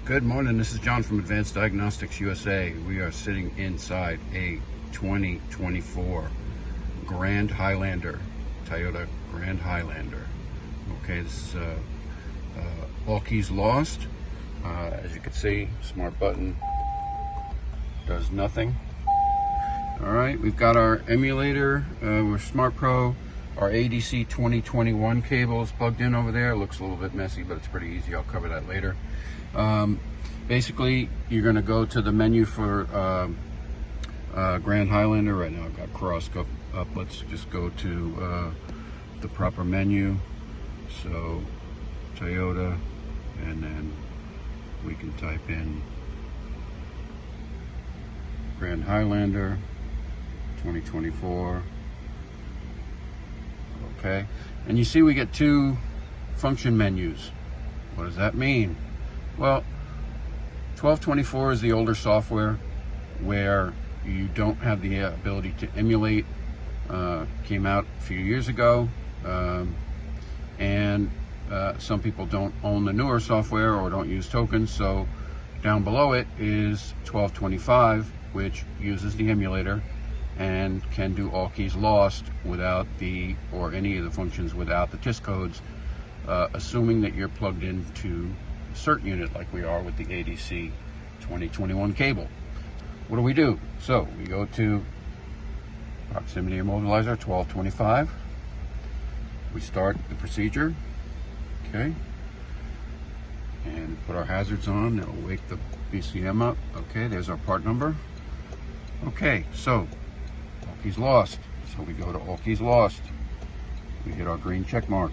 Good morning, this is John from Advanced Diagnostics USA. We are sitting inside a 2024 Grand Highlander, Toyota Grand Highlander. Okay, this is all keys lost. As you can see, smart button does nothing. All right, we've got our emulator, we're Smart Pro. Our ADC 2021 cable is plugged in over there. It looks a little bit messy, but it's pretty easy. I'll cover that later. Basically, you're going to go to the menu for Grand Highlander. Right now I've got cross up. Let's just go to the proper menu. So Toyota, and then we can type in Grand Highlander 2024. Okay, and you see we get two function menus. What does that mean? Well, 1224 is the older software where you don't have the ability to emulate. Came out a few years ago, and some people don't own the newer software or don't use tokens. So down below it is 1225, which uses the emulator and can do all keys lost without or any of the functions without the TIS codes, assuming that you're plugged into the CERT unit like we are with the ADC 2021 cable. What do we do? So we go to proximity immobilizer 1225. We start the procedure, okay, and put our hazards on. It'll wake the BCM up. Okay, there's our part number. Okay, so all keys lost. So we go to all keys lost. We hit our green check mark.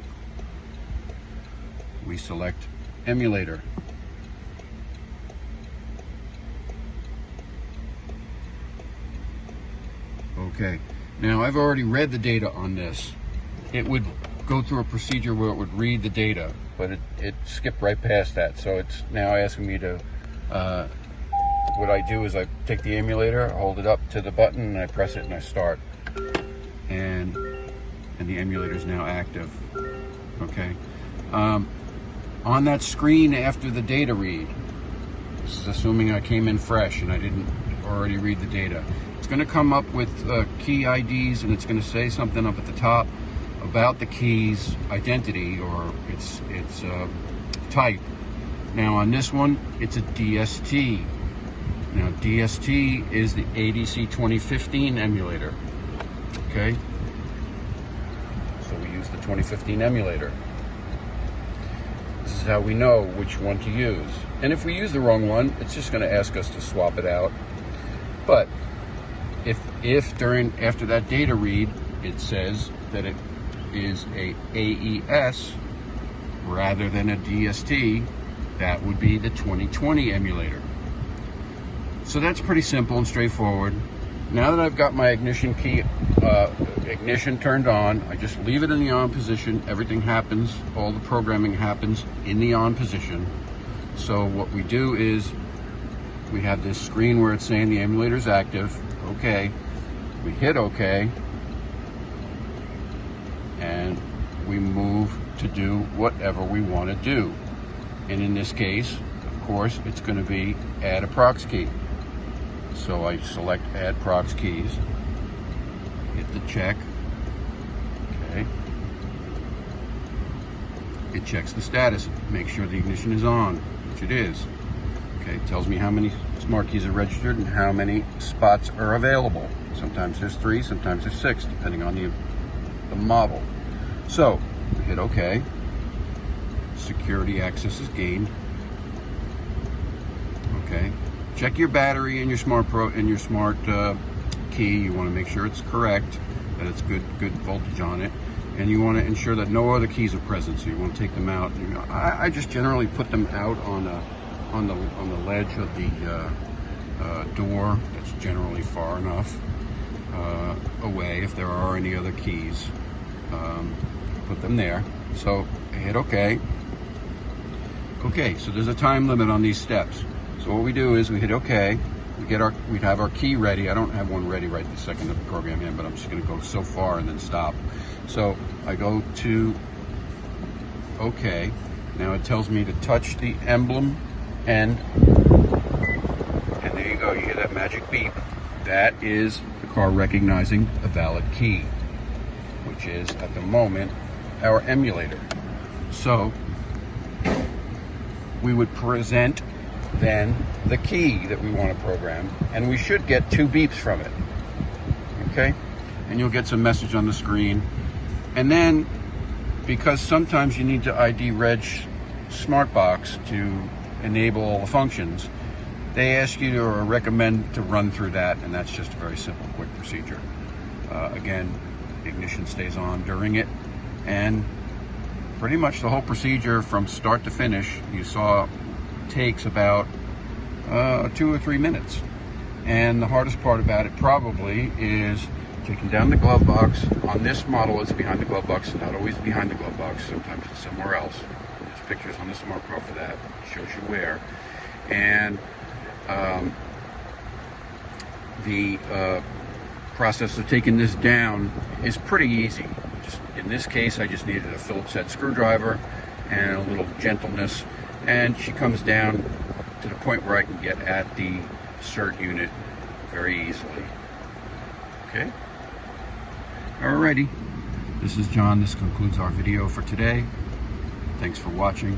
We select emulator. Okay, now I've already read the data on this. It would go through a procedure where it would read the data, but it skipped right past that. So it's now asking me to, what I do is I take the emulator, hold it up to the button, and I press it and I start. And the emulator is now active. Okay. On that screen after the data read, this is assuming I came in fresh and I didn't already read the data. It's going to come up with key IDs, and it's going to say something up at the top about the key's identity or its type. Now on this one, it's a DST. Now DST is the ADC 2015 emulator. Okay, so we use the 2015 emulator. This is how we know which one to use. And if we use the wrong one, it's just going to ask us to swap it out. But if after that data read, it says that it is a AES rather than a DST, that would be the 2020 emulator. So that's pretty simple and straightforward. Now that I've got my ignition key, ignition turned on, I just leave it in the on position. Everything happens, all the programming happens in the on position. So what we do is we have this screen where it's saying the emulator is active. Okay, we hit OK, and we move to do whatever we want to do. And in this case, of course, it's going to be add a prox key. So I select add prox keys, hit the check. Okay, it checks the status, make sure the ignition is on, which it is. Okay, it tells me how many smart keys are registered and how many spots are available. Sometimes there's 3, sometimes there's 6, depending on the model. So we hit OK. Security access is gained. Okay, check your battery and your Smart Pro and your smart key. You want to make sure it's correct, that it's good voltage on it, and you want to ensure that no other keys are present. So you want to take them out. You know, I just generally put them out on the ledge of the door. That's generally far enough away. If there are any other keys, put them there. So I hit OK. Okay, so there's a time limit on these steps. So what we do is we hit OK. We have our key ready. I don't have one ready right this second of the program in, but I'm just going to go so far and then stop. So I go to OK. Now it tells me to touch the emblem And there you go, you hear that magic beep. That is the car recognizing a valid key, which is at the moment our emulator. So we would present then the key that we want to program, and we should get 2 beeps from it. Okay, and you'll get some message on the screen. And then, because sometimes you need to ID Reg SmartBox to enable all the functions, they ask you to, or recommend to run through that, and that's just a very simple, quick procedure. Again, ignition stays on during it, and pretty much the whole procedure from start to finish, you saw, takes about 2 or 3 minutes. And the hardest part about it probably is taking down the glove box. On this model, it's behind the glove box, not always behind the glove box, sometimes it's somewhere else. There's pictures on the Smart Pro for that, it shows you where. And the process of taking this down is pretty easy. Just in this case, I just needed a Phillips head screwdriver and a little gentleness, and she comes down to the point where I can get at the CERT unit very easily. Okay? Alrighty. This is John. This concludes our video for today. Thanks for watching.